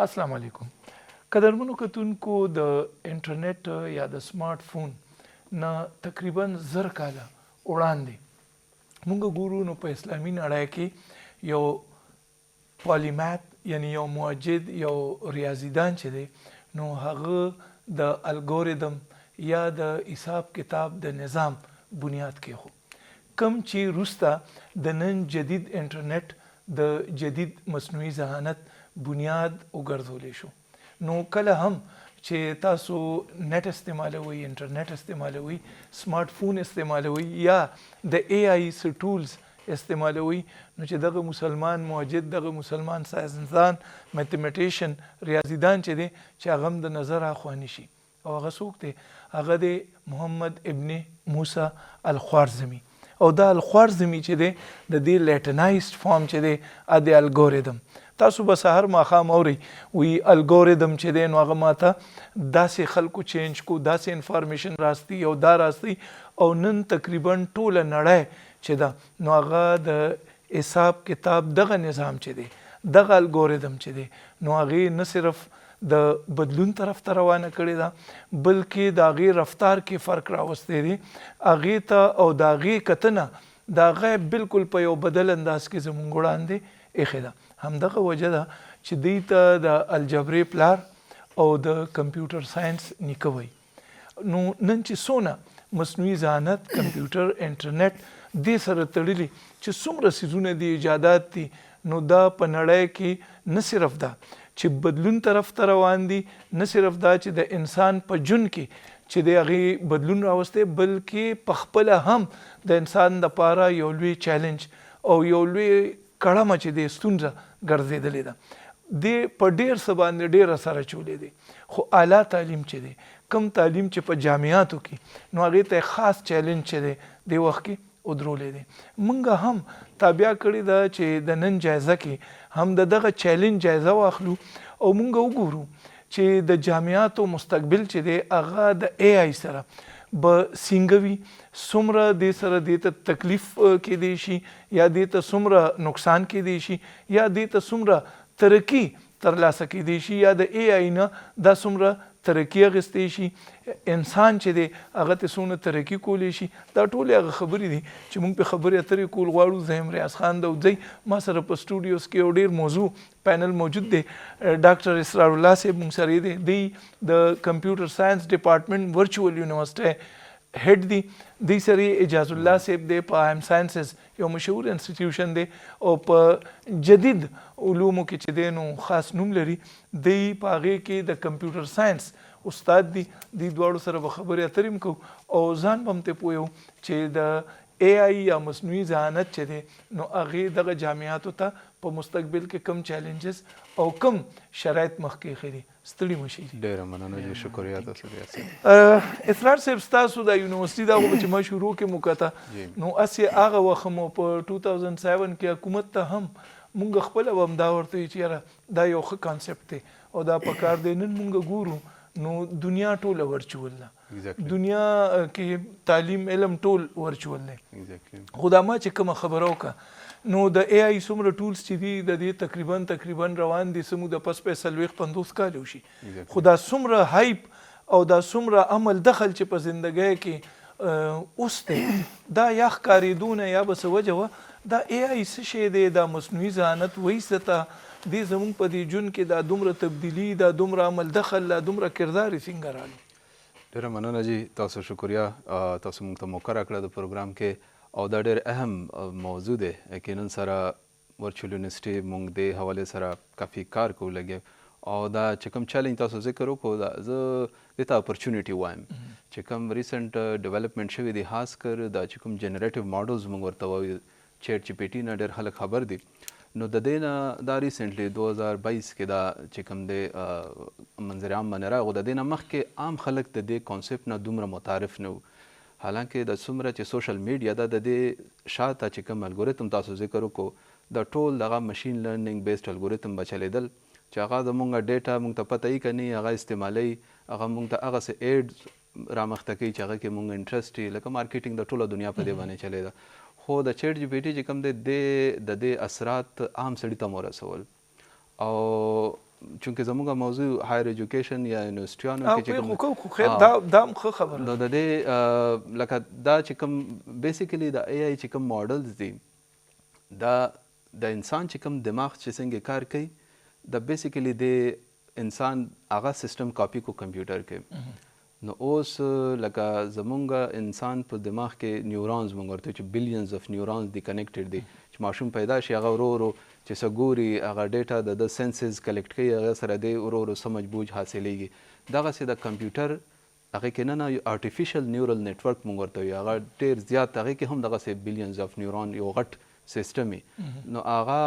السلام علیکم. قدرمنو کتونکو د انټرنیټ یا د سمارټ فون نه تقریبا 1000 کاله وړاندې موږ ګورو نو په اسلامي نړۍ کې یو پالیمات یعنی یو موجد یو ریاضیدان چې دی نو هغه د الګوریدم یا د حساب کتاب د نظام بنیاد کېښود کم چې وروسته د نن جدید انټرنیټ د جدید مصنوعي ذهانت بنیاد وګرځولی شو. نو کله هم چې تاسو نت استعمالوي انټرنیټ استعمالوي سمارټ فون استعمالوي یا د اے آی ټولز استعمالوي نو چې دغه مسلمان موجد دغه مسلمان ساينسدان میتھمیټیشن ریاضیدان چې دی چې هغه هم د نظر اخواني شي او هغه څوک دی هغه دی محمد ابن موسی الخوارزمي او دا الخوارزمي چې دی د دې لیټنایزډ فارم چې دی د الګوریدم تاسو به سحر ماښام اورئ وی الګوریدم چې دی نو هغه ماته داسې خلکو چینج کو داسې انفارمیشن راستی او دا راستی او نن تقریبا ټوله نړۍ چې ده نو هغه د حساب کتاب دغه نظام چې دی دغه الګوریدم چې دی نو هغې نه صرف د بدلون طرف ته روانه کړې ده بلکې د هغې رفتار کې فرق راوستی دی هغې ته او د هغې کتنه د هغه بالکل په یو بدل انداز کې زموږ وړاندې ایښې ده. همدغه وجه ده چې دوی ته د الجبرې پلار او د کمپیوټر ساينس نیکه وایي. نو نن چې څونه مصنوعي ذهانت کمپیوټر انټرنیټ دې سره تړلي چې څومره څیزونه دي ایجادات دي نو دا په نړۍ کې نه صرف ده چې بدلون طرف ته روان دي نه صرف دا چې د انسان په ژوند کې چې د هغې بدلون راوستی بلکې په خپله هم د انسان دپاره یو لوی چیلنج او یو لوی کړمه چې د ستونزه ګرځېدلې ده د په ډېر څه باندې ډېر اثر اچولی دی خو اعلی تعلیم چې دی کم تعلیم چې په جامعاتو کې نو هغې ته خاص چیلنج چې دی د وخت کې ودرولی دی. موږ هم تابع کړې ده چې د نن جایزه کې هم د دغه چیلنج جایزه واخلو او موږ وګورو چې د جامعاتو مستقبل چې دی هغه د اے آی سره به څنګه وي څومره دې سره دې ته تکلیف کېدی شي یا دې ته څومره نقصان کېدی شي یا دې ته څومره ترقي ترلاسه کېدی شي یا د اے آی نه دا څومره ترقي اخیستی شي انسان چې دی هغه ته څونه ترقي کولی شي دا ټولې هغه خبرې دي چې موږ په خبرې اترې کول غواړو. زه یم ریاض خان داودزی ما سره په سټوډیوز کې یو ډېر موضوع پینل موجود دی ډاکټر اسرار الله صاحب موږ سره دی دی د کمپیوټر ساينس ډپارټمنټ ورچوال یونیورسټۍ هیډ دی دی سره اجاز الله صاحب دی په ایم ساينسز یو مشهور انسټیټیوشن دی او په جدید علومو کې چې دی نو خاص نوم لري دی په هغې کې د کمپیوټر ساينس استاد دی دی دواړو سره به خبرې اترې هم کوو او ځان به هم ترې پوه یو چې د اے آی یا مصنوعي ذهانت چې دی نو هغې دغه جامعاتو ته په مستقبل کې کم چیلنجز او کم شرایط مخکې ایښي دي. ستړي مه شئ. ډېره مننه جی شکریه تاسو ډېر اسرار صاحب ستاسو د یونیورسټي دغه به چې ما شروع کې مو کته نو هسې هغه وخت مو په 2007 کې حکومت ته هم مونږ خپله به هم دا ورته وایي چې یاره دا یو ښه کانسپټ دی او دا پکار دی. نن مونږ ګورو نو دنیا ټوله ورچول ده دنیا کې تعلیم علم ټول ورچول دی خو دا ما چې کومه خبره وکړه نو د اے آی څومره ټولز چې دي د دې تقریبا روان دي څه مو د پس په 40-50 کال وشي خو دا څومره هایپ او دا څومره عمل دخل چې په زندګۍ کې اوس دی دا یا ښکارېدونه یا به څه وجه وه دا اے آی څه شی دی دا مصنوعي ذهانت وایي څه ته دې زموږ په دې ژوند کې دا دومره تبدیلي دا دومره عمل دخل دا دومره کردار یې څنګه راغلی. ډېره مننه جی تاسو شکریه تاسو موږ ته موقع راکړه د پروګرام کې او دا ډېر اهم موضوع دی یقینا سره ورچوال یونیورسټي موږ د حوالې سره کافي کار کوو لګیا او دا چې کوم چیلنج تاسو ذکر وکړو دا زه دې ته اپرچونیټي وایم چې کوم ریسنټ ډیولپمنټ شوي دي خاص کر دا چې کوم جنریټیو ماډلز موږ ورته وایو چیټ جی پی ټي نه ډېر خلک خبر دي نو د دې نه دا ریسنټلی 2022 کې دا چې کوم دی منظر عام باندې راغو د دې نه مخکې عام خلک د دې کانسپټ نه دومره متعارف نه وو حالانکه د څومره چې سوشل میډیا ده د دې شاته چې کوم الګوریتم تاسو ذکر وکړو د ټول دغه مشین لرنینګ بیسډ الګوریتم به چلیدل چې هغه زمونږ ډیټا موږ ته پته یې که نه هغه استعمالوي هغه موږ ته هغسې ایډز رامخته کوي چې هغه کې موږ انټرسټ یي لکه مارکیټینګ د ټوله دنیا په دې باندې چلیده خو د چیټ جی پی ټي چې کوم دی د دې اثرات عام سړي ته ورسول او چونکې زموږ موضوع هایر ایجوکیشن یا یونیورسټیانو کې چې خو خیر دا هم ښه خبره نو د دې لکه دا چې کوم بیسیکلی د اے آی چې کوم ماډلز دي دا د انسان چې کوم دماغ چې څنګه کار کوي د بیسیکلی د انسان هغه سیستم کاپی کو کمپیوټر کې نو اوس لکه زمونږ انسان په دماغ کې نیورونز مونږ ورته چې بلینز اف نیورونز دي کنیکټډ دي چې ماشوم پیدا شي هغه ورو ورو چې څه ګوري هغه ډیټا د سنسز کلیکټ کوي هغه سره دی ورو ورو سمجھ بوج حاصلېږي دغسې د کمپیوټر هغې کې نه یو آرټیفیشل نیورل نیټورک مونږ ورته وایو هغه ډېر زیات هغې کې هم دغسې بلینز اف نیورون یو غټ سیسټم نو هغه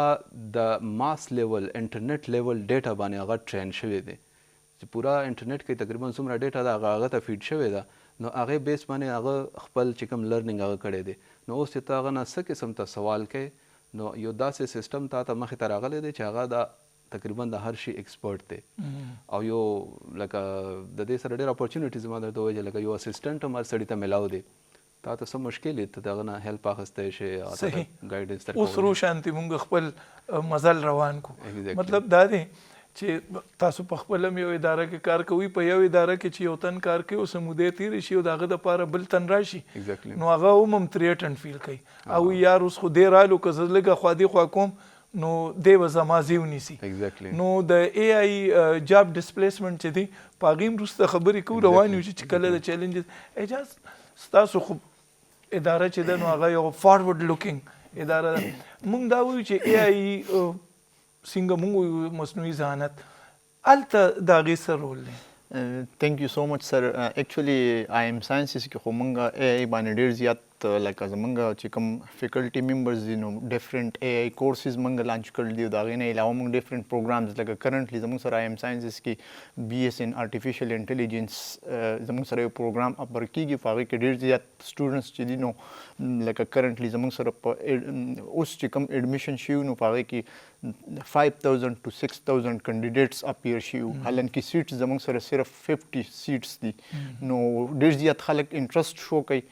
د ماس لیول انټرنیټ لیول ډیټا باندې هغه ټرین شوی دی چې پورا انټرنیټ کې تقریبا څومره ډیټا ده هغه ته فیډ شوی ده نو هغې بیس باندې هغه خپل چې کوم لرنینګ هغه کړی دی نو اوس چې ته هغه نه څه قسم ته سوال کوې نو یو داسې سیسټم تا ته مخې ته راغلی دی چې هغه د تقریبا د هر شي ایکسپرټ دی او یو لکه د دې سره ډېر اپورچونیټیز ما درته وویل لکه یو اسسټنټ هم هر سړي ته میلاو دی تا ته څه مشکل دی ته د هغه نه هیلپ اخیستی شي صحیح ګایډنس اوس روشانتي مونږ خپل مزل روان کو مطلب دا دی چې تاسو په خپل یو اداره کې کار کوئ په یو اداره کې چې یو تن کار کوي اوس موده تیر شي او دغه د پاره بل تن راشي نو هغه هم تریټن فیل کوي او یار اوس خو دې رالو که زه لږه خوا دې خوا کوم نو دی به زما زیو نیسي نو د اے آی جاب ډسپلیسمنټ چې دی په هغې وروسته خبرې کوو روان یو چې کله د چیلنجز اجاز ستاسو خو اداره چې ده نو هغه یو فارورډ لوکینګ اداره ده موږ دا وایو چې اے آی څنګه موږ مصنوعي ذهانت هلته د هغې څه رول دی Thank you so much, sir. Actually, I am sciences کې خو موږ AI باندې ډېر زیات لکه زموږ چې کوم فیکلټي ممبرز دي نو ډفرنٹ AI کورسز موږ لانچ کړل دي د هغې نه علاوه موږ ډفرنٹ پروګرامز لکه کرنټلی زموږ سره IM ساینسز کې BS in artificial intelligence زموږ سره یو پروګرام اپر کېږي په هغې کې ډېر زیات سټوډنټس چې دي نو لکه کرنټلی زموږ سره په اوس چې کوم ایډمیشن شوي نو په هغې کې 5000 to 6000 کینډیډیټس اپیر شوي حالانکې سیټس زموږ سره صرف 50 سیټس دي نو ډېر زیات خلک انټرسټ شو کوي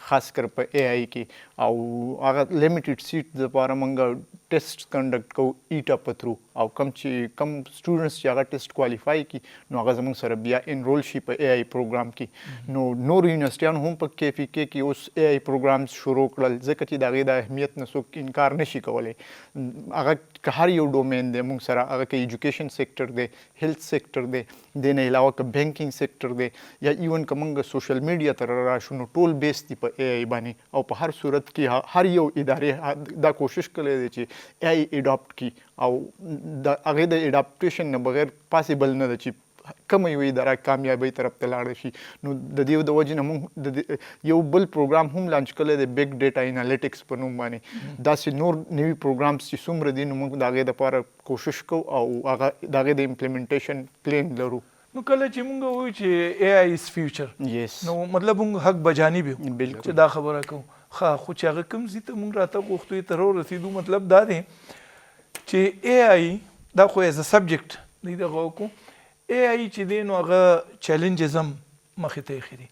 خاص کر په اے آی کې او هغه لیمیټډ سیټ لپاره موږ ټیسټ کنډکټ کوو ایټا په تھرو او کم سټوډنټس چې هغه ټیسټ کوالیفای کی نو هغه زموږ سره بیا انرول شي په اے آی پروګرام کې نو نور یونیورسټیانو هم په KFK کې اوس اے آی پروګرامز شروع کړل ځکه چې د هغې د اهمیت نه څوک انکار نشي کولی هغه که هر یو ډومین دی موږ سره هغه که ایجوکیشن سیکټر دی هیلث سیکټر دی دې نه علاوه که بینکینګ سیکټر دی یا ایون که موږ سوشل میډیا ته راشو نو ټول بیس دی په اے آی باندې او په هر صورت کې هر یو ادارې دا کوشش کړی دی چې اے آی اډاپټ کی او د هغې د اډاپټیشن نه بغیر پاسیبل نه ده چې کومه یو اداره کامیابۍ طرف ته لاړه شي نو د دې د وجې نه موږ یو بل پروګرام هم لانچ کړی دی بګ ډیټا انالیټکس په نوم باندې داسې نور نوي پروګرامز چې څومره دي نو موږ د هغې دپاره کوشش کوو او هغه د هغې د امپلیمنټیشن پلین لرو نو کله چې موږ وایو چې اے آی از فیوچر نو مطلب موږ حق بجانب یو چې دا خبره کوو ښه خو چې هغه کوم ځای ته موږ راته غوښتو ته ورسېدو مطلب دا دی چې اے آی دا خو ایز ا سبجیکټ دی دغه وکړو اے آی چې دی نو هغه چیلنجز هم مخې ته ایښي دي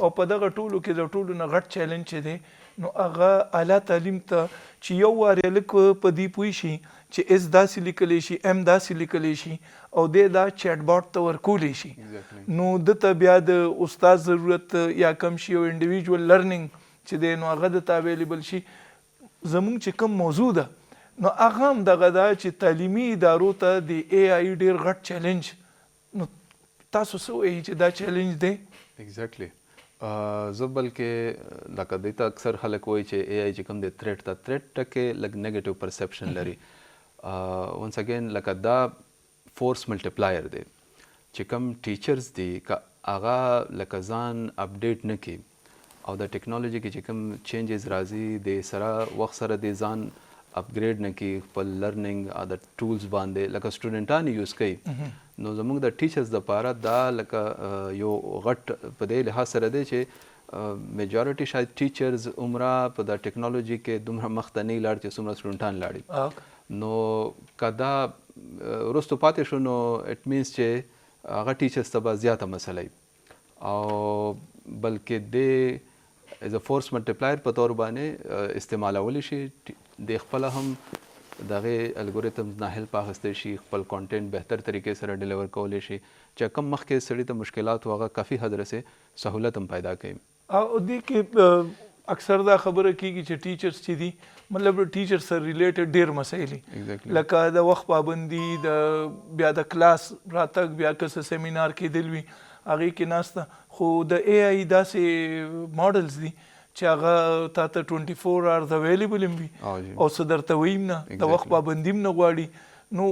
او په دغه ټولو کې د ټولو نه غټ چیلنج چې دی نو هغه اعلی تعلیم ته چې یو وار یې لږ په دې پوه شي چې اس داسې لیکلی شي ام داسې لیکلی شي او دی دا چیټ باټ ته ورکولی شي نو دته بیا د استاد ضرورت یا کم شي او انډیویژول لرنینګ چې دی نو هغه دته اویلیبل شي زموږ چې کوم موضوع ده نو هغه هم دغه ده چې تعلیمي ادارو ته د اے آی ډېر غټ چیلنج نو تاسو څه وایي چې دا چیلنج دی ایگزیکټلی زه بلکې لکه دوی ته اکثر خلک وایي چې اے آی چې کوم دی تھریټ ته تھریټ ټکې لږ نیګیټیو پرسپشن لري ونس اگین لکه دا فورس ملټیپلایر دی چې کوم ټیچرز دي که هغه لکه ځان اپډیټ نه کړي او د ټیکنالوژي کې چې کوم چینجز راځي د سره وخت سره د ځان اپګریډ نه کړي خپل لرنینګ د ټولز باندې لکه سټوډنټان یوز کوي نو زموږ د ټیچرز دپاره دا لکه یو غټ په دې لحاظ سره دی چې میجارټي شاید ټیچرز عمره په د ټیکنالوژي کې دومره مخته نه لاړ چې څومره سټوډنټان لاړي نو که دا وروستو پاتې شو نو اټ مینس چې هغه ټیچرز ته به زیاته مسله او بلکې د ایز ا فورس ملټیپلایر په طور باندې استعمالولی شي د خپله هم دغه الګوریتمز نه هیلپ اخیستل شي خپل کانټینټ بهتر طریقې سره ډیلیور کولی شي چې کم مخکې سړي ته مشکلات هغه کافي حد رسې سهولت هم پیدا کوي. او دې کې اکثر دا خبره کیږي چې ټیچرز چې دي مطلب ټیچر سره ریلیټډ ډیر مسایل لکه د وخت پابندي د بیا د کلاس راتګ بیا که څه سیمینار کې دلوي هغه کې ناسته خو د اے آی داسې ماډلز دي چې هغه تا ته 24 hours اویلیبل وي او څه درته ویم نه د وخت پابندي نه غواړي نو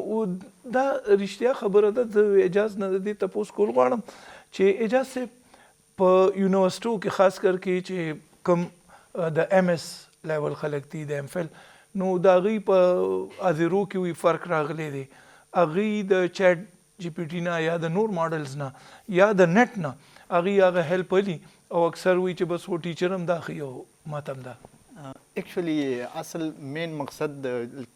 دا رښتیا خبره ده. د اجازه نه دي تاسو کول غواړم چې اجازه په یونیورسيټو کې خاص کر کې چې کوم د ایم ایس لیول خلک دي د ایم فل نو د هغوی په ازیرو کې وی فرق راغلی دی. هغوی د چیټ جی پی ټي نه یا د نور ماډلز نه یا د نیټ نه هغوی هغه هیلپ لي او اکثر وی چې بس و ټیچر هم دا ښي او ماته هم دا. ایکچولی اصل مین مقصد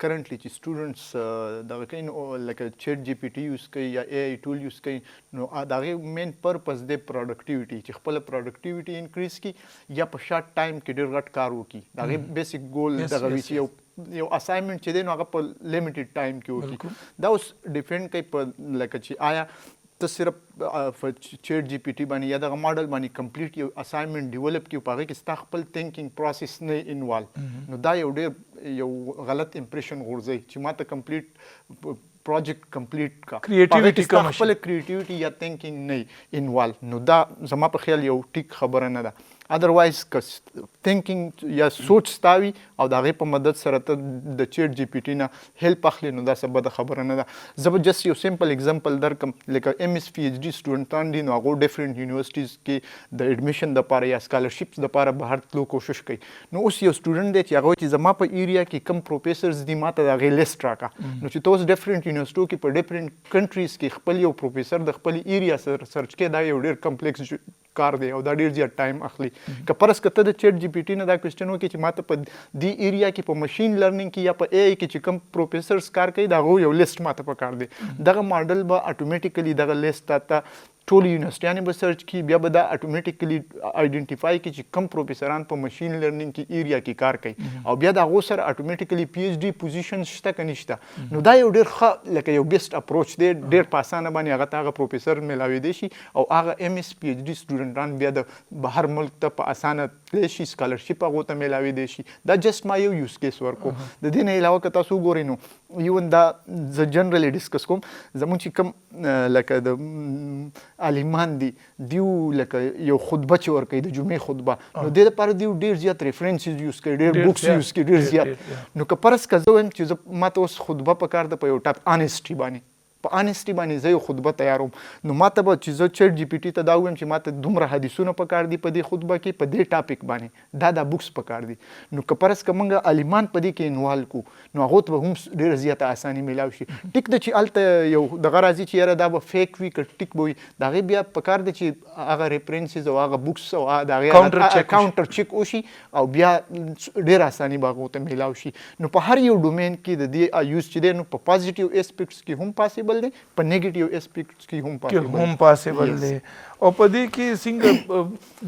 کرنټلی چې سټوډنټس دغه کوي نو لکه چیټ جی پی ټي یوز کوي یا اے آی ټول یوز کوي نو دغه مین پرپز د پروډکټیویټي چې خپل پروډکټیویټي انکریز کی یا په شارټ ټایم کې ډیر غټ کار وکړي. دغه بیسیک ګول دغه وی چې یو اساینمنت چې دی نو هغه په لیمیټډ ټایم کې وکړي. دا اوس ډیپند کوي په لکه چې آیا ته صرف چیټ جی پی ټي باندې یا دغه ماډل باندې کمپلیټ یو اساینمنت ډیولپ کیو په هغه کې ستا خپل تھینکینګ پروسس نه انوالو نو دا یو ډیر یو غلط امپریشن غورځي چې ما ته کمپلیټ پروجیکټ کمپلیټ کا کریټیویټي کم شي خپل کریټیویټي یا تھینکینګ نه انوالو نو دا زما په خیال یو ټیک خبره نه ده. ادروایز که تھینکینګ یا سوچ ستاوي او د هغې په مدد سره ته د چیټ جی پی ټي نه هیلپ اخلي نو دا څه بده خبره نه ده. زه به جست یو سمپل اگزامپل درکم لکه ایم ایس پی ایچ ډي سټوډنټان دي نو هغو ډفرنټ یونیورسټیز کې د ایډمیشن دپاره یا سکالرشپس دپاره بهر تلو کوشش کوي. نو اوس یو سټوډنټ دی چې هغه چې زما په ایریا کې کم پروفیسرز دي ما ته د هغې لیسټ راکړه نو چې ته اوس ډفرنټ یونیورسټو کې په ډفرنټ کنټریز کې خپل یو پروفیسر د خپل ایریا سره سرچ کې دا یو ډېر کمپلیکس کار دی او دا ډیر زیات ټایم اخلي. که پرس کته د چیټ جی پی ټي نه دا کوېسچن وکړي چې ماته په دې ایریا کې په مشین لرنینګ کې یا په اے آی کې چې کوم پروفیسرز کار کوي د هغو یو لیست ماته پکار دی. دغه ماډل به اټومیټیکلی دغه لیست ته ټول یونیورسټیانې به سرچ کړي بیا به دا اټومیټیکلی آیډنټیفای کړي چې کوم پروفیسران په مشین لرنینګ کې ایریا کې کار کوي او بیا د هغو سره اټومیټیکلی پی ایچ ډي پوزیشن شته که نشته. نو دا یو ډېر ښه لکه یو بیسټ اپروچ دی. ډېر په اسانه باندې هغه ته هغه پروفیسر میلاویدی شي او هغه ایم ایس پی ایچ ډي سټوډنټان بیا د بهر ملک ته په اسانه تللی شي سکالرشپ هغو ته میلاویدی شي. دا جسټ ما یو یوز کیس ورکو. د دې نه علاوه که تاسو وګورئ نو ایون دا زه جنرلی ډسکس کوم زمونږ چې کوم لکه د عالمان دي دیو لکه یو خطبه چې ورکوي د جمعې خطبه نو دې دپاره دیو ډېر زیات ریفرنسز یوز کوي ډېر بکس یوز کوي ډېر زیات. نو که فرض که زه وایم چې زه ما ته اوس خطبه پکار ده په یو ټاپ آنیسټي باندې په آنیسټي باندې زه یو خطبه تیاروم نو ما ته به چې زه چیټ جی پی ټي ته دا ووایم چې ما ته دومره حدیثونه پکار دي په دې خطبه کې په دې ټاپک باندې دا بکس پکار دي. نو که فرض که موږ عالمان په دې کې انوالو کړو نو هغو ته به هم ډېره زیاته اساني میلاو شي. ټیک ده چې هلته یو دغه راځي چې یاره دا به فیک وي که ټیک به وي د هغې بیا پکار دی چې هغه ریفرنسز او هغه بکس او د هغې کاونټر چیک وشي او بیا ډېره اساني به هغو ته میلاو شي. نو په هر یو ډومین کې د دې یوز چې دی نو په پازیټیو اسپیکټس کې هم پاسبل دی په نیگیټیو اسپیکټس کې هم پاسبل دی. او په دې کې څنګه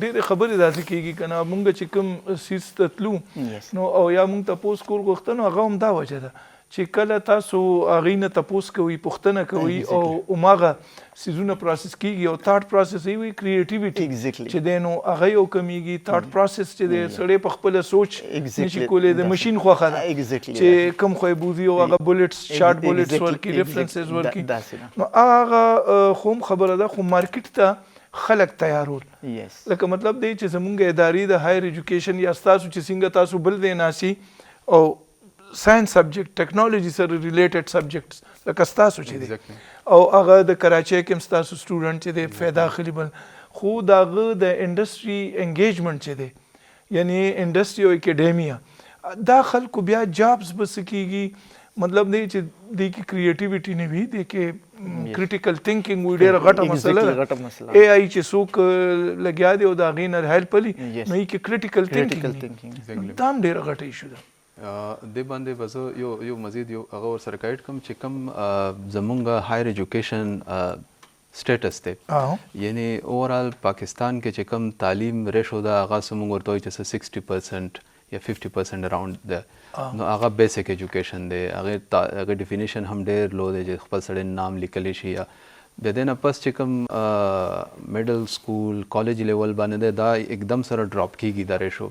ډېرې خبرې داسې کېږي که نه مونږ چې کوم سیز ته تلو نو او یا مونږ تپوس کول غوښته نو هغه هم دا وجه ده چې کله تاسو هغې نه تپوس کوئ پوښتنه کوئ او هماغه سیزونه پروسس کېږي او تھاټ پروسس یې وي کریټیویټي چې دی نو هغه یو کمیږي. تھاټ پروسس چې دی سړی په خپله سوچ نشي کولی د مشین خوښه ده چې کوم خویبوزي او هغه بولټس شارټ بولټس ورکړي ریفرنسز ورکړي نو هغه خو هم خبره ده خو مارکیټ ته خلک تیارول لکه مطلب دی چې زمونږ ادارې د هایر ایجوکیشن یا ستاسو چې څنګه تاسو بل دی ناسي او ساينس سبجیکټ ټیکنالوژي سره ریلیټډ سبجیکټس لکه ستاسو چې دی او هغه د کراچۍ کې هم ستاسو سټوډنټ چې دی فایده اخلي بل خو د هغه د انډسټري انګیجمنټ چې دی یعنی انډسټري او اکیډیمیا دا خلکو بیا جابس به څه کېږي مطلب دی چې دې کې کریټیویټي نه وي دې کې کریټیکل تھینکینګ وي ډېره غټه مسله ده. اے آی چې څوک لګیا دی او د هغې نه هیلپ لي نو یې کې کریټیکل تھینکینګ دا هم ډېره غټه ایشو ده. دې باندې به زه یو مزید یو هغه ورسره ګایډ کوم چې کوم زمونږ هایر ایجوکیشن سټیټس دی یعنی اوورال پاکستان کې چې کوم تعلیم ریشو ده هغه زمونږ ورته وایي چې 60% یا 50% اراؤنډ ده نو هغه بیسیک ایجوکیشن دی، هغه ډیفینیشن هم ډېر لو دی چې خپل سړی نام لیکلی شي. یا بیا دې نه پس چې کوم میډل سکول کالج لیول باندې دی دا एकदम سره ډراپ کیږي دا ریشو.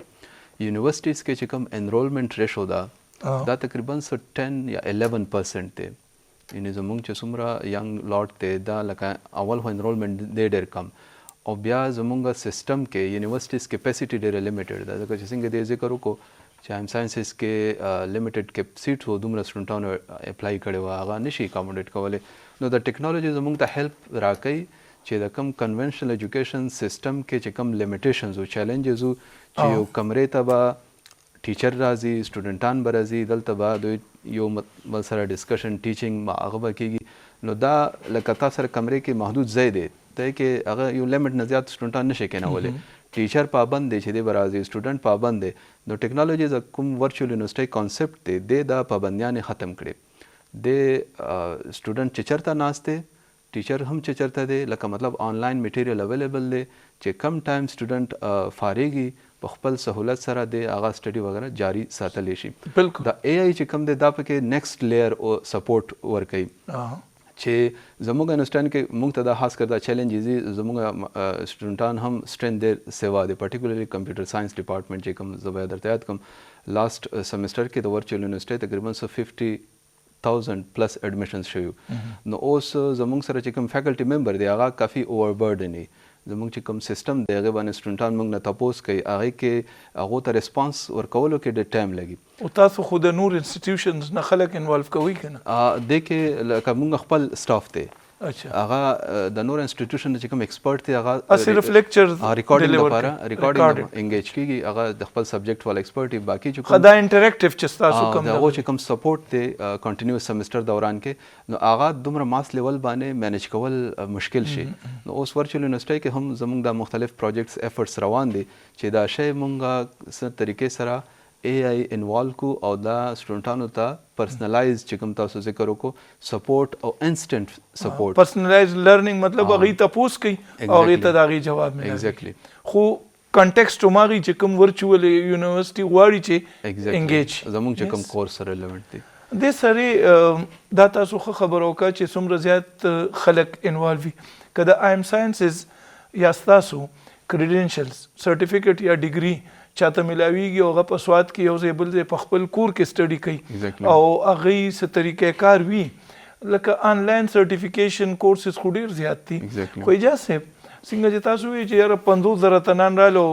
یونیورسټیز کې چې کوم انرولمنٹ ریشو دا تقریبا 10 یا 11% دی. یعنې زمونږ چې څومره ینګ لاټ دی دا لکه اول خو انرولمنٹ دی ډېر کم، او بیا زمونږ سیسټم کې یونیورسټیز کیپیسټي ډېره لیمیټډ ده، ځکه چې څنګه دې ذکر وکړو چې ایم ساینسز کې لیمیټډ کیپ سیټس وو، دومره سټوډنټانو اپلای کړی وو، هغه نشي اکاموډیټ کولی. نو د ټیکنالوژي زمونږ ته هیلپ راکوي چې د کم کنونشنل ایجوکیشن سیسټم کې چې کم لیمیټیشنز او چیلنجز وو چې یو کمرې ته به ټیچر راځي، سټوډنټان به راځي، دلته به دوی یو بل سره ډسکشن ټیچینګ هغه به کېږي. نو دا لکه تا سره کمرې کې محدود ځای دی، ته کې هغه یو لیمټ نه زیات سټوډنټان نشي کېنولی. ټیچر پابند دی چې دی به راځي، سټوډنټ پابند دی. نو ټیکنالوژي د کوم ورچوال یونیورسټۍ کانسیپټ دی دی دا پابندیانې ختم کړي. د سټوډنټ چې چېرته ناست دی، ټیچر هم چې چېرته دی، لکه مطلب آنلاین میټیریل اویلیبل دی چې کم ټایم سټوډنټ فارغي په خپل سهولت سره د هغه سټډي وغیره جاری ساتلی شي. بالکل دا اے آی چې کوم دی دا پکې نیکسټ لیر او سپورټ ورکوي چې زموږ انډرسټینډ کې موږ ته دا خاص کر دا چیلنجز دي. زموږ سټوډنټان هم سټرینث دیر سیوا دی، پرټیکولرلی کمپیوټر ساینس ډپارټمنټ چې کوم زه به درته یاد کوم لاست سیمسټر کې د ورچوال یونیورسټۍ تقریبا 50,000 پلس ایډمیشنز شوي. نو اوس زموږ سره چې کوم فیکلټي ممبر دی هغه کافي اووربرډن دی. زموږ چې کوم سیسټم دی هغې باندې سټوډنټان موږ نه تپوس کوي، هغې کې هغو ته ریسپانس ورکولو کې ډېر ټایم لګي. او تاسو خو د نور انسټیټیوشنز نه خلک انوالو کوئ که نه؟ دې کې لکه موږ خپل سټاف دی، اچھا هغه د نور انسټیټیوشن چې کوم ایکسپرټ دی هغه صرف لیکچرز ریکارډینګ لپاره ریکارډینګ انګیج کیږي، هغه د خپل سبجیکټ والا ایکسپرټ دی. باقي چې کوم خدا انټریکټیو چې تاسو کوم هغه چې کوم سپورټ دی کنټینیوس سیمسټر دوران کې، نو هغه دومره ماس لیول باندې مینیج کول مشکل شي. نو اوس ورچوال یونیورسټۍ کې هم زموږ د مختلف پروجیکټس ایفرټس روان دي چې دا شی مونږ څه طریقې سره اے آی انوالو کو او دا سټوډنټانو ته پرسنلایز چې کوم تاسو ذکر وکړو سپورټ او انسټنټ سپورټ پرسنلایز لرنینګ مطلب هغې تپوس کوي او هغې ته د هغې جواب ملوي. ایگزیکټلی خو کنټیکسټ هماغې چې کوم ورچوال یونیورسټي غواړي چې انګیج زموږ چې کوم کورس سره ریلیونټ دی. دې سره دا تاسو ښه خبره وکړه چې څومره زیات خلک انوالو وي. که د آیم ساینسز یا ستاسو کریډینشلز سرټیفیکټ یا ډیګري چاته ملاویږي او هغه په سواد کې یو ځای بل ځای په خپل کور کې سټډي کوي او هغې څه طریقې کار وي لکه آنلاین سرټیفیکیشن کورسز خو ډېر زیات دي. خو اجازه صاحب څنګه چې تاسو وایئ چې یاره 50,000 تنان راله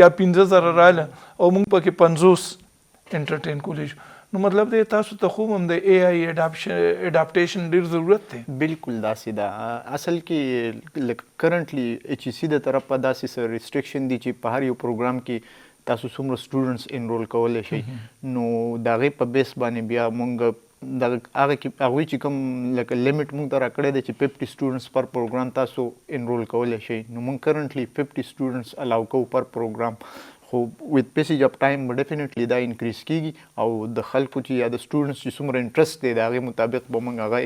یا 15,000 راله او موږ پکې 50 انټرټین کولی شو، نو مطلب دی تاسو ته خو هم د اے آی اډاپټیشن ډېر ضرورت دی. بالکل داسې ده. اصل کې لکه کرنټلی ایچ ای سی د طرفه داسې څه ریسټریکشن دي چې په هر یو پروګرام کې تاسو څومره سټوډنټس انرول کولی شئ، نو د هغې په بیس باندې بیا مونږ هغوی چې کوم لکه لیمټ مونږ ته راکړی دی چې 50 سټوډنټس پر پروګرام تاسو انرول کولی شئ، نو مونږ کرنټلی 50 سټوډنټس الاو کوو پر پروګرام. خو وذ پیسیج اف ټایم به ډیفینیټلی دا انکریز کیږي او د خلکو چې یا د سټوډنټس چې څومره انټرست دی د هغې مطابق به موږ هغه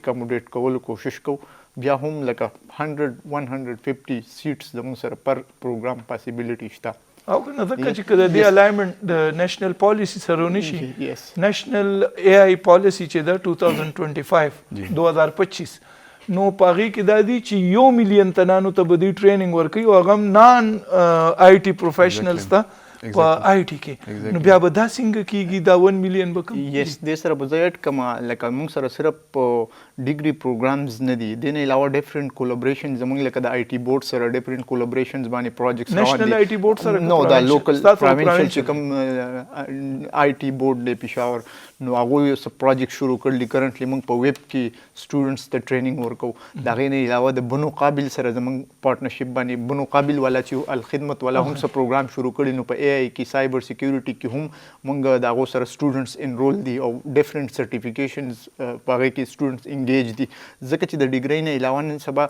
اکاموډیټ کولو کوشش کوو. بیا هم لکه 100-150 سیټس زموږ سره پر پروګرام پاسیبلیټي شته. او که نه ځکه چې که د دې الایمنټ د نیشنل پالیسي سره ونشي، نیشنل اے آی پالیسي چې ده 2025 نو په هغې کې دا دي چې 1 ملیون تنانو ته به دوی ټریننګ ورکوي او هغه هم نان آی ټي پروفیشنلز ته په آی ټي کې، نو بیا به دا څنګه کېږي دا 1 ملیون به کوم؟ یس دې سره به زه ایډ کړم لکه موږ سره صرف ډیګري پروګرامز نه دي، دې نه علاوه ډیفرنٹ کولیبریشن زموږ لکه د آی ټي بورډ سره ډیفرنٹ کولیبریشنز باندې پروجیکټس روان دي. نیشنل آی ټي بورډ سره نو دا لوکل پروینشل چې کوم آی ټي بورډ دی پېښور، نو هغوی څه پروجیکټ شروع کړل دي. کرنټلی موږ په ویب کې سټوډنټس ته ټریننګ ورکوو. د هغې نه علاوه د بنو قابل سره زموږ پارټنرشپ باندې بنو قابل والا چې الخدمت والا هم څه پروګرام شروع کړي، نو په اے آی کې سایبر سیکیورټي کې هم موږ د هغو سره سټوډنټس انرول دي او ډیفرنٹ سرټیفیکیشنز په هغې کې سټوډنټس انګیج دي. ځکه چې د ډیګرۍ نه علاوه نن سبا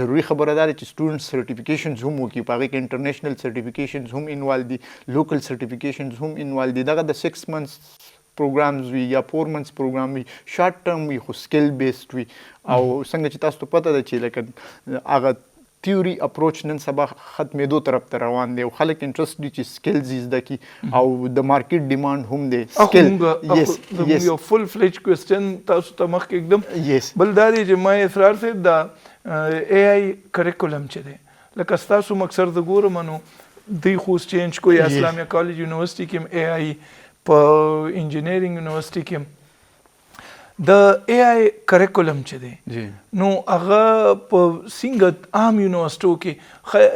ضروري خبره دا ده چې سټوډنټس سرټیفیکیشنز هم وکړي، په هغې کې انټرنیشنل سرټیفیکیشنز هم انوالو دي، لوکل سرټیفیکیشنز هم انوالو دي. دغه د 6 months پروګرامز وي یا 4 months پروګرام وي، شارټ ټرم وي خو سکل بیسډ وي. او څنګه چې تاسو ته پته ده چې لکه هغه تیوري اپروچ نن سبا ختمېدو طرف ته روان دی او خلک انټرست دي چې سکلز یې زده کړي او د مارکیټ ډیمانډ هم دی سکل یو فل فلیج کوېسچن تاسو ته مخکې کږدم بل دا دی چې ما اسرار صاحب دا اے آی کریکولم چې دی لکه ستاسو مکسر د ګورم نو دوی خو اوس چینج کو یا اسلامیه کالج یونیورسټي کې هم اے آی په انجینیرینګ یونیورسټي کې هم د اے آی کریکولم چې دی نو هغه په څنګه عام یونیورسټو کې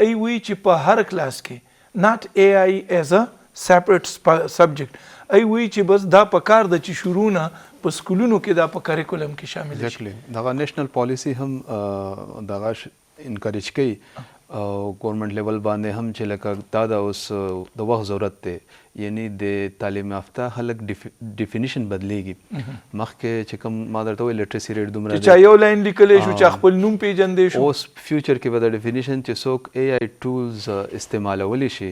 ای وی چې په هر کلاس کې ناٹ اے آی ایز ا سیپریټ سبجیکټ ای وی چې بس دا په کار د چې شروع نه په سکولونو کې دا په کریکولم کې شامل شي دغه نېشنل پالیسی هم دغه انکریج کوي او ګورنمنٹ لیول باندې هم چې لکه دا د اوس د وخت ضرورت دی یعنی د تعلیم یافته خلک ډیفینیشن بدلیږي مخکې چې کوم ما درته ویل لټرسي ریټ دومره چې یو لاین لیکلی شو چې خپل نوم پیژندې شو اوس فیوچر کې به د ډیفینیشن چې څوک اے آی ټولز استعمالولی شي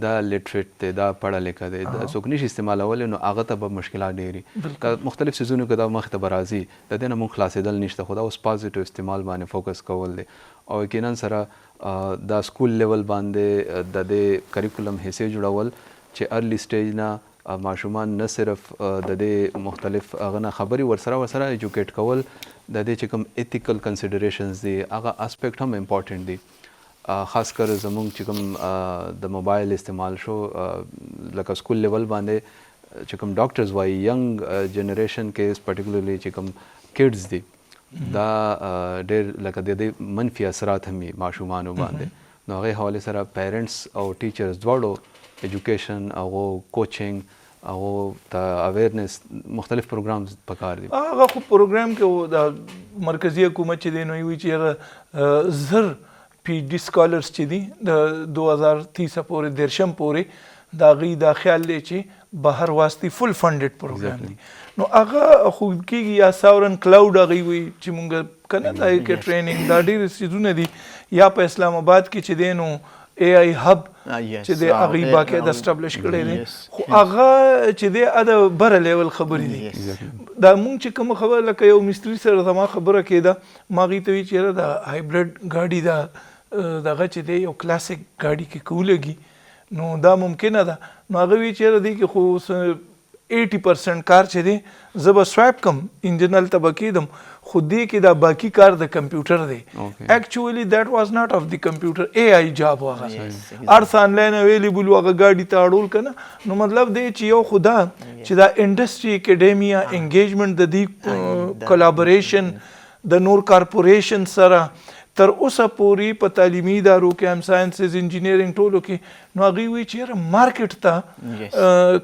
دا لټریټ دی دا پړه لیکه دی دا څوک نشي استعمالولی نو هغه ته به مشکلات ډېري مختلف سیزونو کې دا مخې ته به راځي د دې نه موږ خلاصېدل نشته خو دا اوس پازیټیو استعمال باندې فوکس کول دی او یقینا سره دا سکول لیول باندې د دې کریکولم حصے جوړول چې ارلی سټیج نه ماشومان نه صرف د دې مختلف هغه نه خبري ورسره ایجوکیټ کول د دې چې کوم ایتیکل کنسیډریشنز دي هغه اسپیکټ هم امپورټنټ دي خاص کر زموږ چې کوم د موبایل استعمال شو لکه سکول لیول باندې چې کوم ډاکټرز وایي ینګ جنریشن کې پرټیکولرلی چې کوم کډز دي دا ډېر لکه د دې منفي اثرات هم ماشومانو باندې نو هغې حوالې سره پیرنټس او ټیچرز دواړو ایجوکیشن هغو کوچنګ هغو ته اویرنس مختلف پروګرامز پکار دي هغه خو پروګرام کې د مرکزي حکومت چې دی نو وی چې زر پی ډي سکالرز چې دي د 2030 پورې درشم پورې دا غي دا خیال دی چې بهر واسطي فل فنډډ پروګرام دی نو هغه خو کېږي یا ساورن کلاود هغه وي چې مونږ کنه دا کې ټریننګ دا ډېر سیزونه دي یا په اسلام آباد کې چې دی نو اے آی هب چې دی هغه باقاعده اسټابلیش کړی دی خو هغه چې دی د بره لیول خبرې دي دا مونږ چې کوم خبره لکه یو مستری سره زما خبره کېده ما غي ته وی چې دا هایبرډ ګاډي دا دغه چې دی یو کلاسیک ګاډي کې کولګي نو دا ممکنه ده نو هغه وی چې دی کې خو 80% کار چې دی زه به سوایپ کم انجن هلته به کېدم خو دې کې دا باقي کار د کمپیوټر دی ایکچولی دیٹ واز ناٹ آف دی کمپیوټر اے آی جاب هغه ارس آنلاین اویلیبل هغه ګاډي ته اړول کنه نو مطلب دی چې یو خدا چې دا انډسټري اکیډمیا انګیجمنٹ د دې کولابوریشن د نور کارپوریشن سره تر اوسه پورې په تعلیمي ادارو کې هم ساينسز انجینیرینګ ټولو کې نو هغه وی چې مارکیټ ته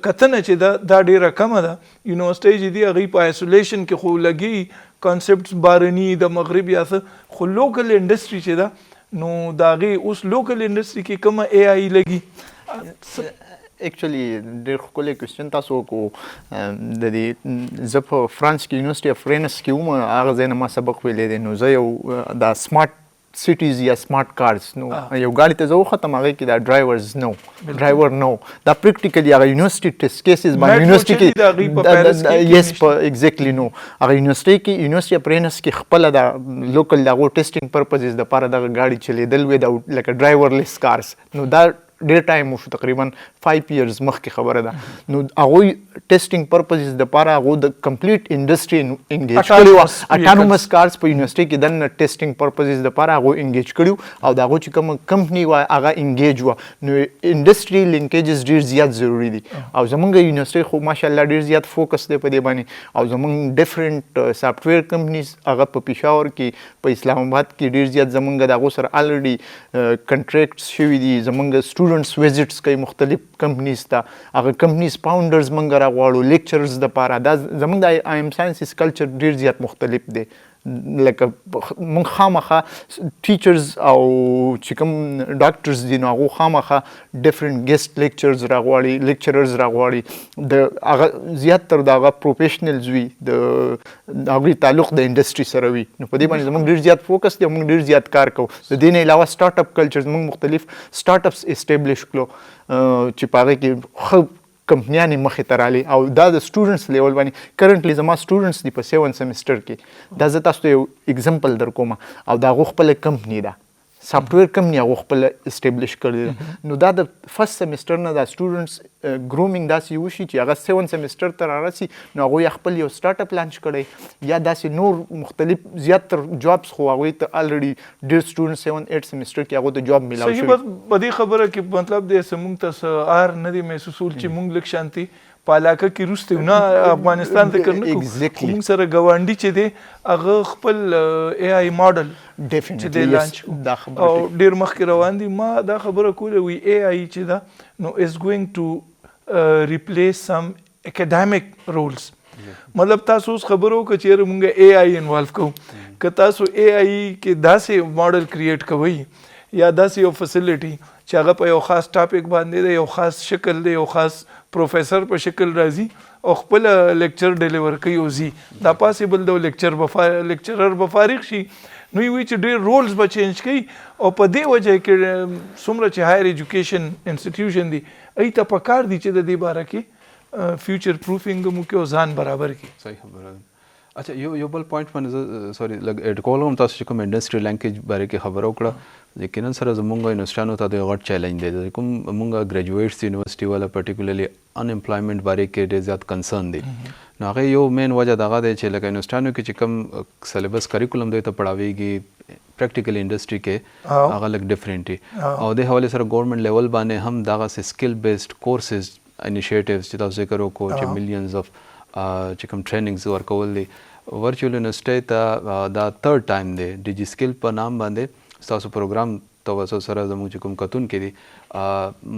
کتنه چې دا ډیره کمه ده یونیورسيټي چې دی هغه په آیسولیشن کې خو لګي کانسپټس بارني د مغرب یا خو لوکل انډستری چې ده نو دا غي اوس لوکل انډستری کې کومه اے آی لګي ایکچولی ډېر ښکلی کوېسچن تاسو وکړو د دې زه په فرانس کې یونیورسټي اف رینس کې وم هغه ځای نه ما سبق ویلی دی نو زه یو دا سمارټ سیټیز یا سمارټ کارز نو یو ګاډي ته زه وختم هغې کې دا ډرایور نو دا پریکټیکلي هغه یونیورسټي ټیسټ کیسز باندې یونیورسټي کې یس په ایګزیکټلی نو هغه یونیورسټي اف رینس کې خپله دا لوکل د هغو ټیسټینګ پرپزز دپاره دغه ګاډي چلېدل وې لکه ډرایورلیس کارز نو دا ډېر ټایم وشو تقریبا 5 years مخکې خبره ده نو هغوی ټیسټینګ پرپزز دپاره هغو د کمپلیټ انډسټري انګیج کړي وه اټانومس کارز په یونیورسټي کې دننه ټیسټینګ پرپزز دپاره هغو انګیج کړي او د هغو چې کومه کمپني وه هغه انګیج وه نو انډسټري لینکیجز ډېر زیات ضروري دي او زمونږ یونیورسټي خو ماشاءالله ډېر زیات فوکس دی په دې باندې او زمونږ ډفرنټ سافټویر کمپنیز هغه په پېښور کې په اسلام آباد کې ډېر زیات زمونږ د هغو سره الریډي کنټریکټس شوي دي زمونږ سټوډنټس ویزټس کوي مختلف کمپنیز ته هغه کمپنیز فاونډرز موږ راغواړو لیکچرز دپاره دا زموږ د آی ایم ساینسز کلچر ډېر زیات مختلف دی لکه موږ خامخا ټیچرز او چې کوم ډاکټرز دي نو هغو خامخا ډفرنټ ګیسټ لیکچرز لیکچررز راغواړي د هغه زیاتتر د هغه پروفیشنلز وي د هغوی تعلق د انډسټري سره وي نو په دې باندې زموږ ډېر زیات فوکس دی او موږ ډېر زیات کار کوو د دې نه علاوه سټارټ اپ کلچر موږ مختلف سټارټ اپس اسټیبلیش کړو چې په هغې کې ښه کمپنیانې مخې ته رالي او دا د سټوډنټس لیول باندې کرنټلی زما سټوډنټس دي په 7 سیمسټر کې دا زه تاسو ته یو اګزامپل در کوم او د هغو خپله کمپني ده سافټویر کمپنی هغه خپل اسټابلیش کړی نو دا د فرست سیمستر نه د سټوډنټس ګرومینګ داسې وشي چې هغه 7 سیمستر ته رارسي نو هغه خپل یو سٹارټ اپ لانچ کړي یا داسې نور مختلف زیاتر جابس خو هغه ته الریډي ډیر سټوډنټ 7-8 سیمستر کې هغه ته جاب ملاوي صحیح په دې خبره کې مطلب د سمونږ ته آر نه دی محسوسول چې مونږ لک شانتي پالاکه کې روسته نه افغانستان ته کرنه کوم سره ګوانډي چې دی هغه خپل اي اي ماډل ډیفینیټلی لانچ دا خبره او ډیر مخکې روان دي ما دا خبره کوله وی اي اي چې دا نو از ګوینګ ټو ریپلیس سم اکیډمیک رولز مطلب تاسو اوس خبرو که چیرې مونږ اي اي انوالو کوو که تاسو اي اي کې داسې ماډل کریټ کوئ یا داسې یو فیسیلیټي چې هغه په یو خاص ټاپک باندې دی یو خاص شکل دی یو خاص پروفیسر په شکل راځي او خپل لیکچر ډیلیور کوي او زی دا پاسبل د لیکچرر به فارغ شي نو وی چې ډېر رولز به چینج کوي او په دې وجه کې څومره چې هایر ایجوکیشن انسټیټیوشن دي ای ته پکار دي چې د دې باره کې فیوچر پروفینګ مو کې ځان برابر کړي. صحیح خبره ده. اچھا یو بل پوینټ باندې سوري لګ اډ کولم تاسو چې کوم انډستری لینکیج باره کې خبرو کړه یقینا سره زمونږ یونیورسيټانو ته د غټ چیلنج دی کوم مونږ ګریجویټس یونیورسيټي والا پرټیکولرلی ان امپلایمنٹ باره کې ډېر زیات کنسرن دی نو هغه یو مین وجه دغه دی چې لکه یونیورسيټانو کې چې کوم سلیبس کریکولم دی ته پڑھاویږي پریکټیکل انډستری کې هغه لګ ډیفرنٹ دی او د حواله سره ګورنمنت لیول باندې هم دغه سکل بیسډ کورسز انیشیټیوز چې تاسو ذکر وکړو چې ملینز اف چې کوم ټریننګز ورکول دي ورچوال یونیورسيټي ته دا تھرد ټایم دی ډیجی سکل په نام باندې تاسو پروګرام توسط سره زموږ چې کوم کتون کې دي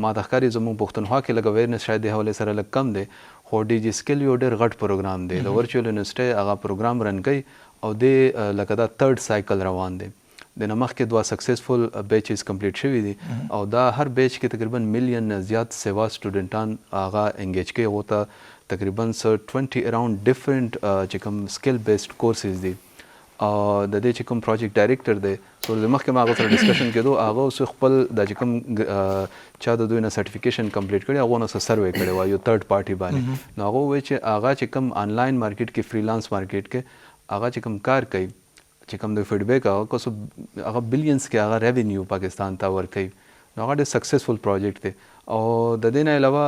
ما د ښکاري زموږ پښتونخوا کې لږ اویرنس شاید د حواله سره لږ کم دی خو ډیجی سکل یو ډېر غټ پروګرام دی د ورچوال یونیورسيټي هغه پروګرام رن کوي او د لکه دا تھرد سایکل روان دی د نمخ کې 2 سکسسفل بیچز کمپلیټ شوي دي او دا هر بیچ کې تقریبا ملین زیات سیوا سټوډنټان هغه انګیج کوي هغه ته تقریبا 20 اراوند ډیفرنٹ چې کوم سکل بیسډ کورسز دي او د دې چې کوم پروجیکټ ډایریکټر دی ټول د مخکې ما هغه سره ډسکشن کېدو هغه اوس خپل د چې کوم چا د دوی نه سرټیفیکیشن کمپلیټ کړي هغه نو سروې کړی و یو تھرد پارټي باندې نو هغه وایي چې هغه چې کوم آنلاین مارکیټ کې فریلانس مارکیټ کې هغه چې کوم کار کوي چې کوم د فیډبیک هغه کوسو هغه بلینز کې هغه ریونیو پاکستان ته ورکوي نو هغه ډېر سکسسفل پروجیکټ دی او د دې نه علاوه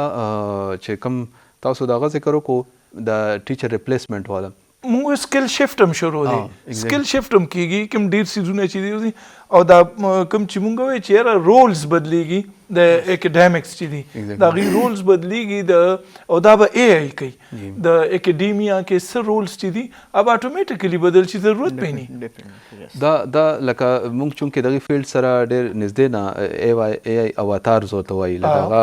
چې کوم تاسو د هغه ذکر وکړو د ټیچر ریپلیسمنٹ والا موږ سکل شفت هم شروع دی سکل شفت هم کیږي کوم ډیر سیزونه چې دي او دا کوم چې موږ وایو چې رولز بدلیږي د اکیډمیکس چې دي دا غي رولز بدلیږي د او دا به اي اي کوي د اکیډیمیا کې سر رولز چې دي اب اتوماتیکلی بدل شي ضرورت پېنی دا لکه موږ چونکې دغه فیلډ سره ډېر نږدې نه اي اي اواتار زوته وایي لکه هغه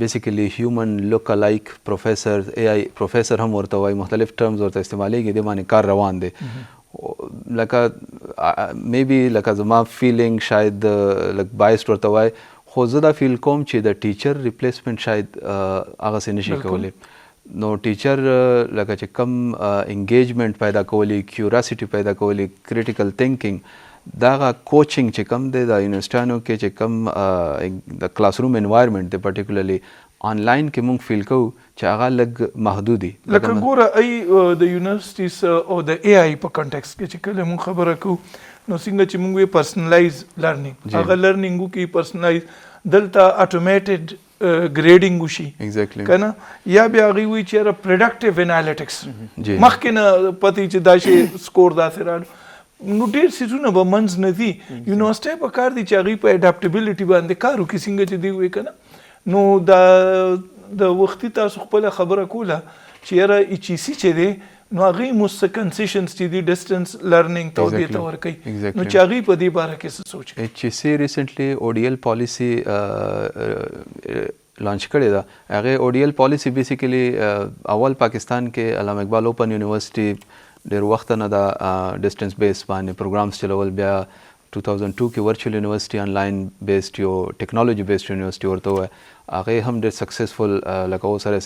بیسیکلی هیومن لوک لایک پروفیسر اي اي پروفیسر هم ورته وایي مختلف ټرمز ورته استعمالېږي د باندې کار روان دی لکه میبي لکه زما فیلینګ شاید لک بایس ورته وایي خو زه دا فیل کوم چې د ټیچر ریپلیسمنٹ شاید هغه څه نشي کولی نو ټیچر لکه چې کم انګیجمنٹ پیدا کولی کیوراسټي پیدا کولی کریټیکل تھینکینګ دغه کوچینګ چې کم دی د یونیورسيټانو کې چې کم د کلاس روم انوایرمنٹ دی پرټیکولرلی آنلاین کې مونږ فیل کوو چې هغه لږ محدود دي لکه ګوره ای د یونیورسيټیز او د اي اي په کنټیکس کې چې کله مونږ خبره کوو نو څنګه چې مونږ پرسنلایز لرنینګ هغه لرنینګ کې پرسنلایز دلته اتوماتډ ګریډینګ وشي ایگزیکټلی کنه یا بیا غوي وی چې پروډکټیو انالیټکس مخکې نه پتی چې دا شی سکور داسې راړو نو ډیر سيزونه به منځ نه دي یونیورسيټي په کار دي چې هغه په اډاپټیبিলিټي باندې کار وکړي څنګه چې دی وی کنه نو د وختي تاسو خپل خبره کوله چې یاره ایچ سی چې دی نو هغه مست کنسیشنز چې دی ډیسټنس لرنینګ ته دی تور کوي نو چې هغه په دې باره کې څه سوچ ایچ سی ریسنټلی او ډی ایل پالیسی لانچ کړی دا هغه او ډی ایل پالیسی بیسیکلی اول پاکستان کې علامه اقبال اوپن یونیورسيټي ډېر وخت نه دا ډیسټنس بیس باندې پروګرامز چلول بیا 2002 کې ورچوال یونیورسيټي آنلاین بیسډ یو ټیکنالوژي بیسډ یونیورسيټي ورته وای هغه هم ډېر سکسسفل لکه اوس سره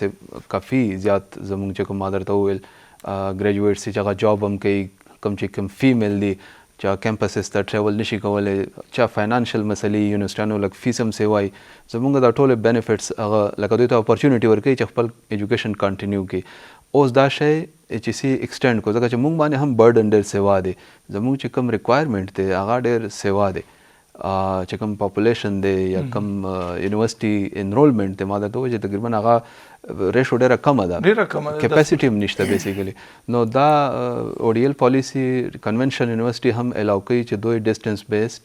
کافي زیات زموږ چې کوم مادر ته ویل ګریجویټس چې هغه جاب هم کوي کوم چې کوم فیمیل دي چې کیمپسز ته ټریول نشي کولی چې فاینانشل مسلې یونیورسيټانو لکه فیس هم سیوای زموږ دا ټول بینیفټس هغه لکه دوی ته اپورچونټي ورکوي چې خپل ایجوکیشن کنټینیو کړي اوس دا شی ایچ سی ایکسټینډ کو ځکه چې موږ باندې هم برډن ډېر سیوا دی زموږ چې کوم ریکوایرمنټ دی هغه ډېر سیوا دی چې کوم پاپولیشن دی یا کوم یونیورسيټي انرولمنٹ دی ما دا ته وایي چې تقریبا هغه ریشو ډېره کمه ده، ډېره کمه ده، کیپاسټي هم نشته بیسیکلی. نو دا ODL پالیسی کنونشنل یونیورسيټي هم الاو کوي چې دوی ډیسټنس بیسډ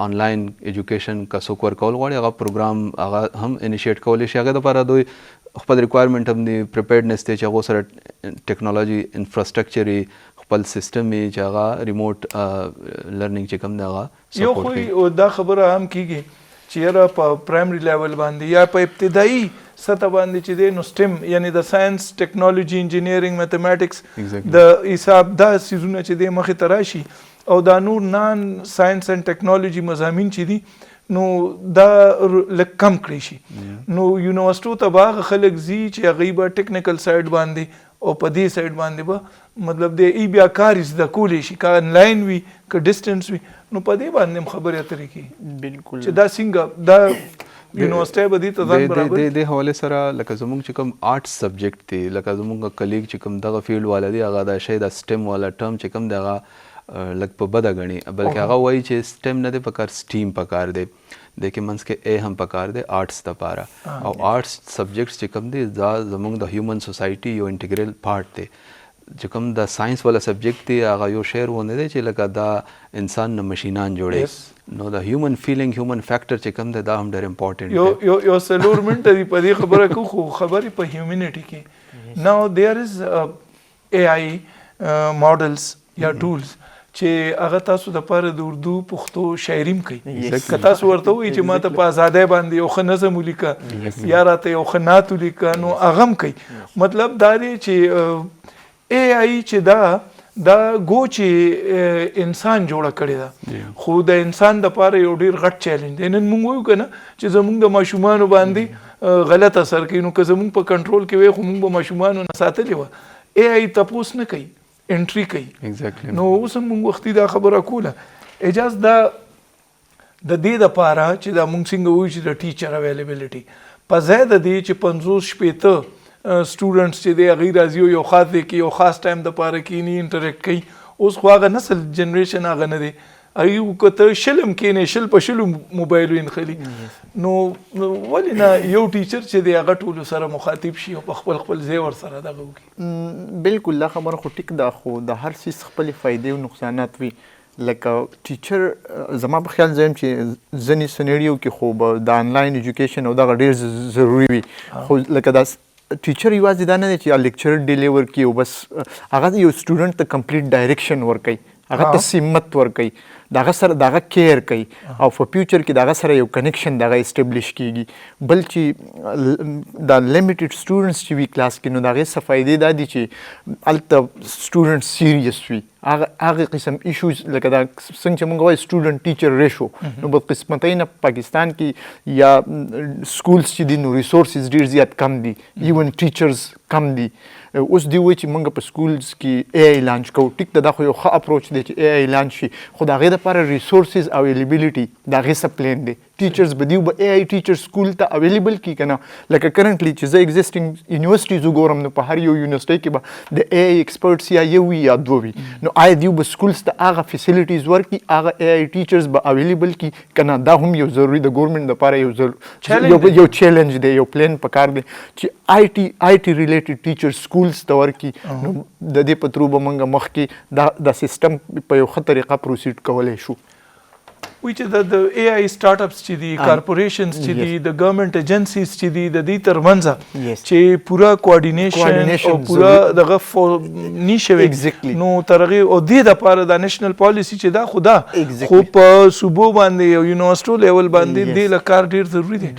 آنلاین ایجوکیشن کا څوک ورکول غواړي هغه پروګرام هغه هم انیشیټ کولی شي. هغه دپاره دوی خپل ریکوایرمنټ هم دی، پریپیرډنس دی چې هغو سره ټیکنالوژي انفراسټرکچر خپل سیسټم چې هغه ریموټ لرننګ چې کوم دی هغه یو خو دا خبره هم کیږي چې یاره په پرایمري لیول باندې یا په ابتدایي سطح باندې چې دی نو سټم یعنی د ساينس ټیکنالوژي انجینیرینګ میتھمیټکس د حساب دا سیزونه چې دی مخې ته راشي او دا نور نان ساينس اینڈ ټیکنالوژي مضامین چې دي نو دا لږ کم کړی شي. نو یونیورسټو ته به هغه خلک ځي چې هغوی به ټیکنیکل سایډ باندې او په دې سایډ باندې به مطلب د ای بیا کار زده کولی شي، که انلاین وي که ډسټنس وي، نو په دې باندې هم خبرې اترې کوي بالکل چې دا څنګه دا یونیورسټۍ به دې ته ځان برابر د حوالې سره لکه زموږ چې کوم آرټس سبجیکټ دی، لکه زموږ کلیګ چې کوم دغه فیلډ والا دی هغه دا شی دا سټم والا ټرم چې کوم دی هغه لږ په بده ګڼي، بلکې هغه وایي چې سټم نه دی پکار سټیم پکار دی، د کې منځ کې ای هم پکار دی آرټس دپاره. او آرټس سبجیکټس چې کوم دی دا زموږ د هیومن سوسایټي یو انټیګرل پارټ دی. چې کوم د ساينس والا سبجیکټ دی هغه یو شعر ونه دی چې لکه دا انسان نه مشینان جوړي، نو د هیومن فیلینګ هیومن فیکټر چې کوم دی دا هم ډېر امپورټنټ دی. یو څلور منټه دی په دې خبره کوو، خو خبرې په هیومنټي کې ناو دیر از AI ماډلز یا ټولز چې هغه تاسو د پاره د اردو پښتو شاعري هم کوي. که تاسو ورته وایي چې ما ته په ازادۍ باندې یو ښه نظم ولیکه یا راته یو ښه نعت ولیکه نو هغه هم کوي. مطلب دا دی چې AI چې دا گو چې انسان جوړه کړې ده، خو د انسان دپاره یو ډېر غټ چیلنج دی. نن موږ وایو که نه چې زموږ د ماشومانو باندې غلط اثر کوي، نو که زموږ په کنټرول کې وی خو موږ به ماشومانو نه ساتلې وه. AI تپوس نه کوي، انټری کوي. نو اوس هم موږ وختي دا خبره کوله اجاز دا د دې دپاره چې دا موږ څنګه وایو چې د ټیچر اویلیبلیټي په ځای د دې چې 50-60 سټوډنټس چې دی هغوی راځي او یو خاص دی کې یو خاص ټایم دپاره کینی انټریکټ کوي. اوس خو هغه نسل جنریشن هغه نه دی، هغوی که ته شل هم کینې شل په شلو موبایل وینخلي، نو ولې نه یو ټیچر چې دی هغه ټولو سره مخاطب شي او په خپل خپل ځای ورسره دغه وکړي. بالکل دا خبره خو ټیک ده، خو د هر څیز خپلې فایدې او نقصانات وي. لکه ټیچر زما په خیال زه یم چې ځینې سنیریو کې خو به د آنلاین ایجوکیشن او دغه ډېر ضروري وي، خو لکه دا ټیچر یوازې دا نه دی چې لیکچر ډیلیور کړي او بس هغه یو سټوډنټ ته کمپلیټ ډایرکشن ورکوي، هغه ته سمت ورکوي، دغه سره دغه کیر کوي او په فیوچر کې دغه سره یو کنیکشن دغه اسټابلیش کیږي. بل چې دا لیمیټډ سټوډنټس چې وي کلاس کې نو دغه څه فائدې دا دي چې هلته سټوډنټ سیریس وي، هغه قسم ایشوز لکه دا څنګه چې موږ وایو سټوډنټ ټیچر ریشو، نو بدقسمتۍ نه پاکستان کې یا سکولز چې دي نو ریسورسز ډېر زیات کم دي، ایون ټیچرز کم دي. اوس دی وایي چې موږ په سکولز کې AI لانچ کوو، ټیک ده دا خو یو ښه اپروچ دی چې AI لانچ شي، خو د هغې دپاره ریسورسز اویلیبلیټي د هغې څه پلان دی. ټیچرز به دیو به AI ټیچر سکول ته اویلیبل کړي که نه. لکه کرنټلی چې زه ایگزسټنګ یونیورسټیز وګورم نو په هر یو یونیورسټۍ کې به د AI ایکسپرټس یا یو وي یا دوه وي، نو آیا دیو به سکولز ته هغه فیسیلیټیز ورکړي، هغه AI ټیچرز به اویلیبل کړي که نه. دا هم یو ضروري د ګورنمنټ دپاره یو چیلنج دی، یو پلان پکار دی چې IT ریلیټډ ټیچر سکولز ته ورکړي. نو د دې په ترو به موږ مخکې دا سیسټم په یو ښه طریقه پروسیډ کولی شو. وی چې د AI سټارټ اپس چې دي، کارپوریشنز چې دي، د ګورنمنټ ایجنسیز چې دي، د دې ترمنځ چې پورا کوارډینیشن او پورا دغه نیشه وي، نو تر هغې او دې دپاره د نیشنل پالیسي چې دا خو خو په صوبو باندې او یونیورسټو لیول باندې دې له کار ډېر ضروري دی.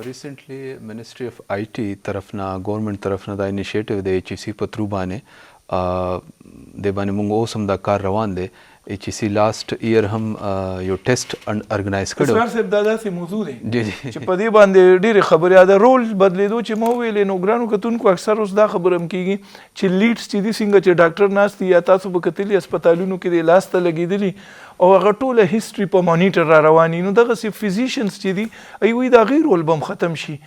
ریسنټلی منسټري اف IT طرف نه ګورنمنټ طرف نه دا انیشیټیو د HEC په ترو باندې د باندې موږ اوس هم دا کار روان دی. HEC لاست ایئر هم یو ټیسټ ارګنایز کړو. اسرار صاحب دا داسې موضوع دی چې په دې باندې ډېرې خبرې د رول بدلېدو چې ما وویلې، نو ګرانو کتونکو اکثر اوس دا خبره هم کېږي چې لیډس چې دي څنګه چې ډاکټر ناست دي یا تاسو به کتلي هسپتالونو کې د لاس ته لګېدلي او هغه ټوله هسټري په مانیټر را رواني، نو دغسې فزیشنز چې دي ای وایي د هغې رول به هم ختم شي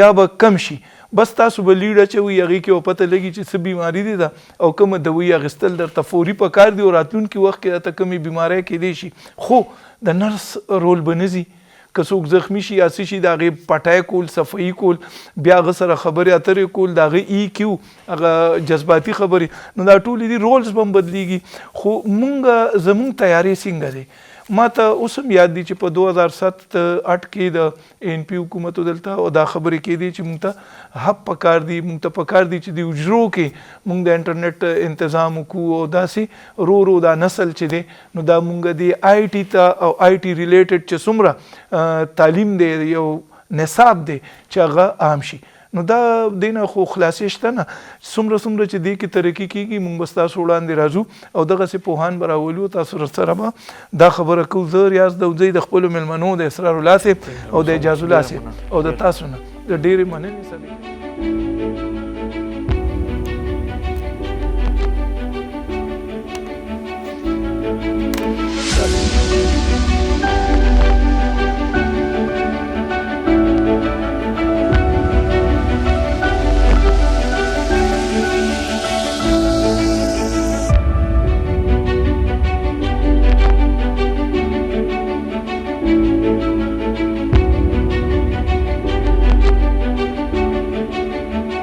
یا به کم شي. بس تاسو به لیډ اچوئ هغې کې به پته لګي چې څه بیماري دی ده او کومه دوی اخیستل درته فوري پکار دی او راتلونکي وخت کې درته کومې بیماری کیدی شي خو د نرس رول به نه ځي که څوک زخمی شي یا څه شي د هغې پټای کول صفایي کول بیا هغه سره خبرې اترې کول د هغه ای کیو هغه جذباتي خبرې نو دا ټولې دي رولز به هم بدلیږي خو مونږ زمونږ تیاری څنګه دی ما ته اوس هم یاد دي چې په 2007-8 کې د ان پی حکومت دلته او دا خبرې کېدې چې مونږ ته حق پکار دي مونږ ته پکار دي چې د حجرو کې مونږ د انټرنیټ تنظیم وکړو او داسې رو دا نسل چې دی نو دا مونږ د آی ټي ته او آی ټي ریلیټډ چې څومره تعلیم دی یو نصاب دی چې هغه عام شي نو دا دینه خو خلاصې شته نه څومره چې دې کې ترقي کېږي مونږ به ستاسو وړاندې راځو او دغسې پوهان به راولو تاسو سره به دا خبره کوو زه ریاض دوزی د خپلو مېلمنو د اسرار الله صاحب او د اعجاز الله صاحب او د تاسو نه د ډېرې مننې سره